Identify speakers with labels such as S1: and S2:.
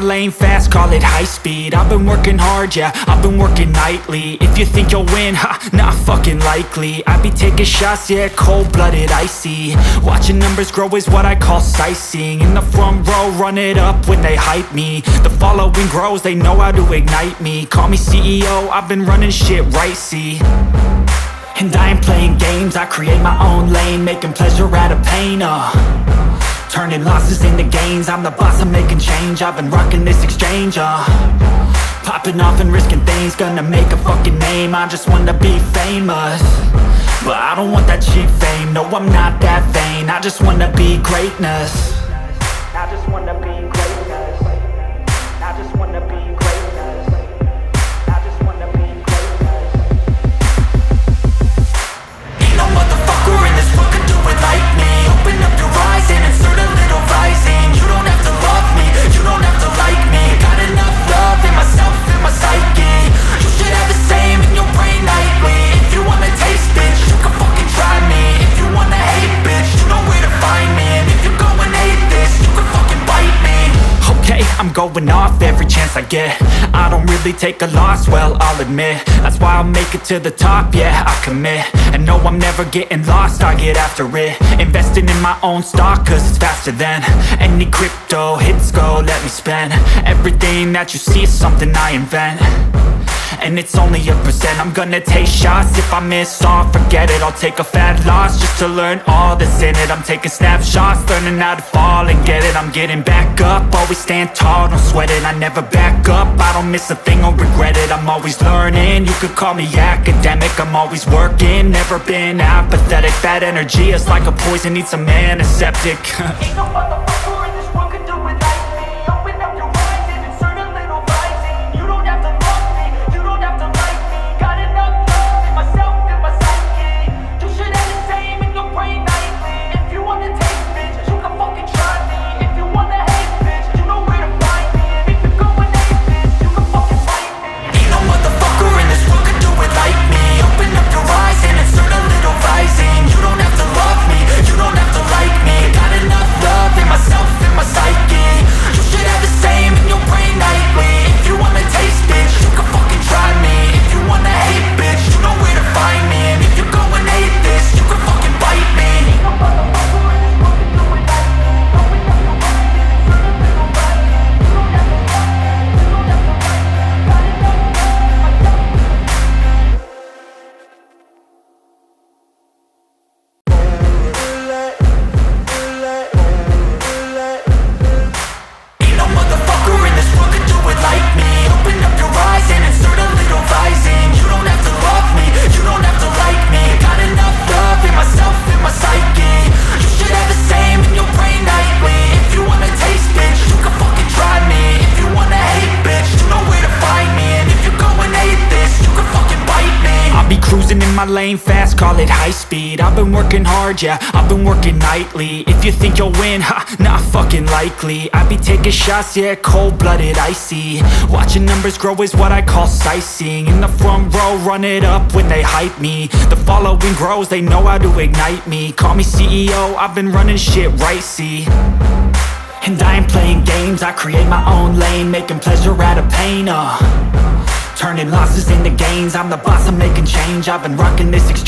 S1: lane fast, call it high speed. I've been working hard, yeah, I've been working nightly. If you think you'll win, ha, not fucking likely. I be taking shots, yeah, cold-blooded, icy. Watching numbers grow is what I call sightseeing. In the front row, run it up when they hype me. The following grows, they know how to ignite me. Call me CEO, I've been running shit right, see. And I ain't playing games, I create my own lane, making pleasure out of pain, turning losses into gains. I'm the boss, I'm making change. I've been rocking this exchange, popping off and risking things. Gonna make a fucking name, I just wanna be famous. But I don't want that cheap fame, no, I'm not that vain. I just wanna be greatness. I just wanna be greatness. I just wanna be greatness. I just wanna be greatness. Ain't no motherfucker in this world could do it like me. Open up your eyes and insert a little rising. You don't have to love me, you don't have to like me. Got enough love in myself, in my psyche. You should have the same in your brain nightly. If you wanna taste, bitch, you can fucking try me. If you wanna hate, bitch, you know where to find me. And if you go and hate this, you can fucking bite me. Okay, I'm going off every chance I get. I don't really take a loss, well, I'll admit. That's why I'll make it to the top, yeah, I commit. And no, I'm never getting lost, I get after it. Investing in my own stock, cause it's faster than any crypto hits go, let me spend. Everything that you see is something I invent. And it's only a percent. I'm gonna take shots. If I miss all, forget it. I'll take a fat loss just to learn all that's in it. I'm taking snapshots, learning how to fall and get it. I'm getting back up, always stand tall, don't sweat it. I never back up, I don't miss a thing or regret it. I'm always learning, you could call me academic. I'm always working, never been apathetic. That energy is like a poison, needs some antiseptic. Ain't no motherfucker in this world could do it like me. Open up your eyes and insert a little rising. You don't have to love me, you don't have to like me. Got enough love in myself, in my psyche. You should have the same in your brain nightly. If you wanna taste, bitch, you can fucking try me. If you wanna hate, bitch, you know where to find me. And if you go and hate this, you can fucking fight me. Ain't no motherfucker in this world could do it like me. Open up your eyes and insert a little rising. You don't have to love me, you don't have to like me. Got enough love in myself, in my psyche. You should have the same in your brain nightly. If you wanna taste, bitch, you can fucking try me. If you wanna hate, bitch, you know where to find me. And if you go and hate this, you can fucking bite me. Ain't no motherfucker in this world could do it like me. Open up your eyes and insert a little rising. You don't have to love me, you don't have to like me. Got enough love in myself. Ain't no motherfucker in this world could do it like me. Open up your eyes and insert a little rising. You don't have to love me, you don't have to like me. Got enough love in myself, in my psyche. You should have the same in your brain nightly. If you wanna taste, bitch, you can fucking try me. If you wanna hate, bitch, you know where to find me. And if you go and hate this, you can fucking bite me. I'll be cruising in my lane fast, call it high speed. I've been working hard, yeah, I've been working nightly. If you think you'll win, ha, not fucking likely. I be taking shots, yeah, cold-blooded, icy. Watching numbers grow is what I call sightseeing. In the front row, run it up when they hype me. The following grows, they know how to ignite me. Call me CEO, I've been running shit right, see. And I ain't playing games, I create my own lane, making pleasure out of pain, turning losses into gains. I'm the boss, I'm making change. I've been rocking this exchange.